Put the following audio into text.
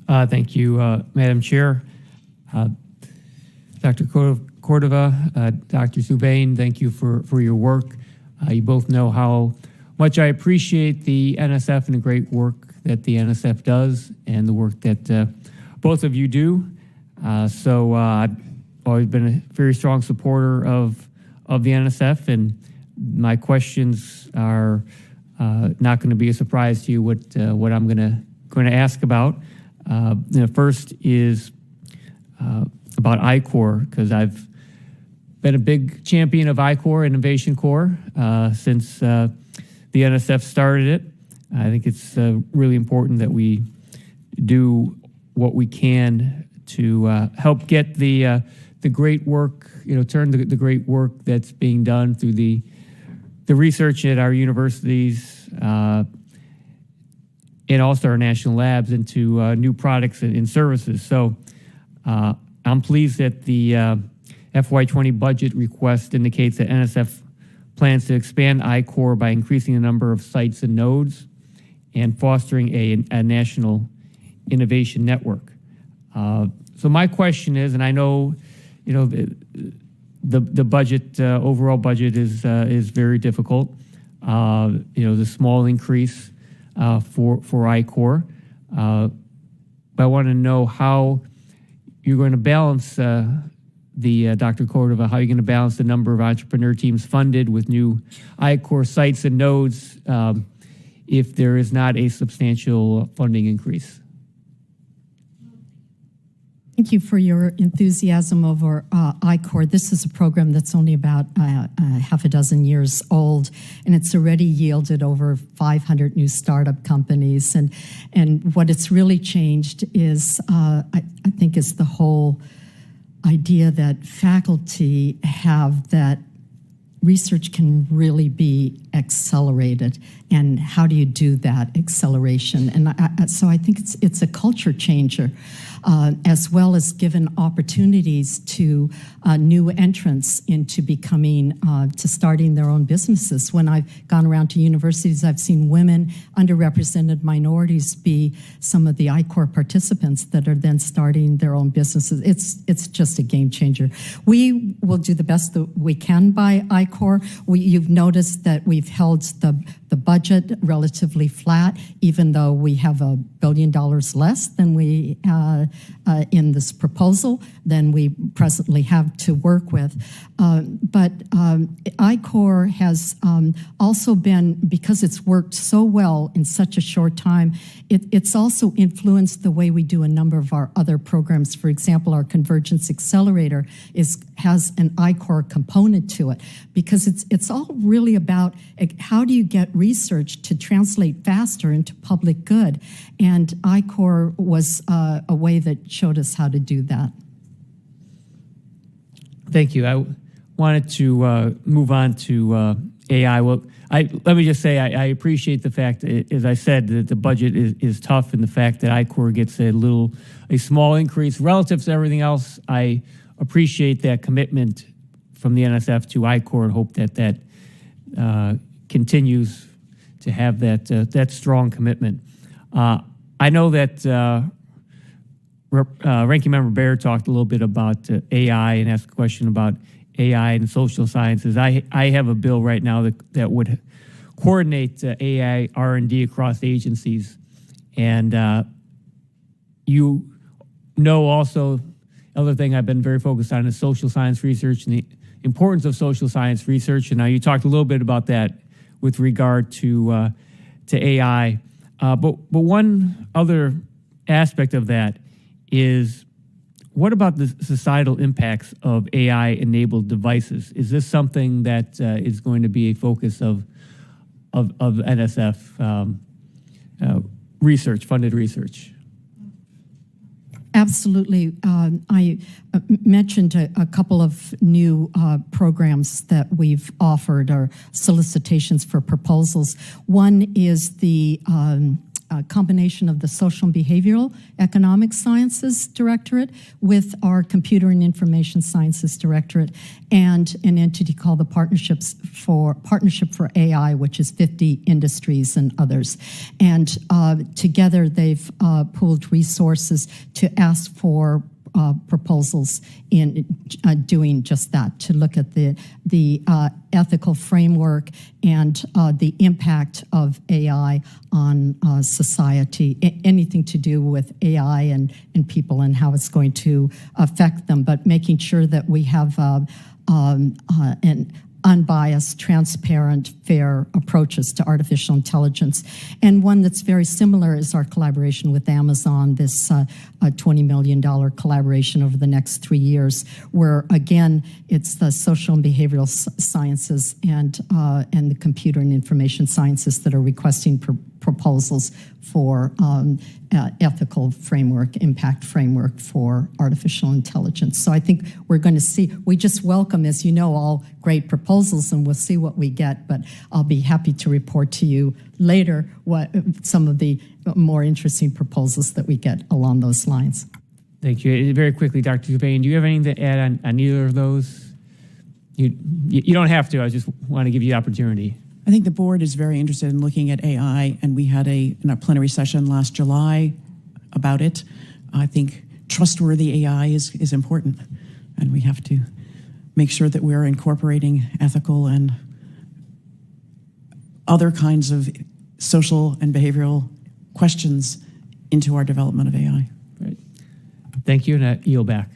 Thank you, Madam Chair. Dr. Cordova, Dr. Subane, thank you for your work. You both know how much I appreciate the NSF and the great work that the NSF does and the work that both of you do. I've always been a very strong supporter of the NSF, and my questions are not going to be a surprise to you what I'm going to ask about. First is about I-Corps, because I've been a big champion of I-Corps, Innovation Corps, since the NSF started it. I think it's really important that we do what we can to help get the great work, turn the great work that's being done through the research at our universities and also our national labs into new products and services. So I'm pleased that the FY20 budget request indicates that NSF plans to expand I-Corps by increasing the number of sites and nodes and fostering a national innovation network. So my question is, and I know, the budget, overall budget is very difficult. The small increase for I-Corps. But I want to know how you're going to balance Dr. Cordova, how you're going to balance the number of entrepreneur teams funded with new I-Corps sites and nodes if there is not a substantial funding increase. Thank you for your enthusiasm over I-Corps. This is a program that's only about half a dozen years old, and it's already yielded over 500 new startup companies. And what it's really changed is, I think, is the whole idea that faculty have that research can really be accelerated, and how do you do that acceleration? And so I think it's a culture changer, as well as given opportunities to new entrants into becoming, to starting their own businesses. When I've gone around to universities, I've seen women, underrepresented minorities be some of the I-Corps participants that are then starting their own businesses. It's just a game changer. We will do the best that we can by I-Corps. You've noticed that we've held the budget relatively flat, even though we have $1 billion less than we in this proposal than we presently have to work with. But I-Corps has also been, because it's worked so well in such a short time, it's also influenced the way we do a number of our other programs. For example, our Convergence Accelerator has an I-Corps component to it, because it's all really about how do you get research to translate faster into public good, and I-Corps was a way that showed us how to do that. Thank you. I wanted to move on to AI. Well, let me just say I appreciate the fact, as I said, that the budget is tough, and the fact that I-Corps gets a small increase relative to everything else. I appreciate that commitment from the NSF to I-Corps, and hope that continues to have that strong commitment. I know that Ranking Member Baird talked a little bit about AI and asked a question about AI and social sciences. I have a bill right now that would coordinate AI R&D across agencies. And also, other thing I've been very focused on is social science research and the importance of social science research. And now you talked a little bit about that with regard to AI. But one other aspect of that is, what about the societal impacts of AI-enabled devices? Is this something that is going to be a focus of NSF research, funded research? Absolutely. I mentioned a couple of new programs that we've offered, or solicitations for proposals. One is the a combination of the Social and Behavioral Economic Sciences Directorate with our Computer and Information Sciences Directorate and an entity called the Partnership for AI, which is 50 industries and others. And together they've pooled resources to ask for proposals in doing just that, to look at the ethical framework and the impact of AI on society, anything to do with AI and people and how it's going to affect them, but making sure that we have an unbiased, transparent, fair approaches to artificial intelligence. And one that's very similar is our collaboration with Amazon, this $20 million collaboration over the next 3 years, where, again, it's the social and behavioral sciences and the computer and information sciences that are requesting proposals for ethical framework, impact framework for artificial intelligence. So I think we're going to see, we just welcome, as you know, all great proposals, and we'll see what we get, but I'll be happy to report to you later what some of the more interesting proposals that we get along those lines. Thank you. Very quickly, Dr. Zubayn, do you have anything to add on either of those? You don't have to. I just want to give you the opportunity. I think the board is very interested in looking at AI, and we had in a plenary session last July about it. I think trustworthy AI is important, and we have to make sure that we're incorporating ethical and other kinds of social and behavioral questions into our development of AI. Right. Thank you, and I yield back.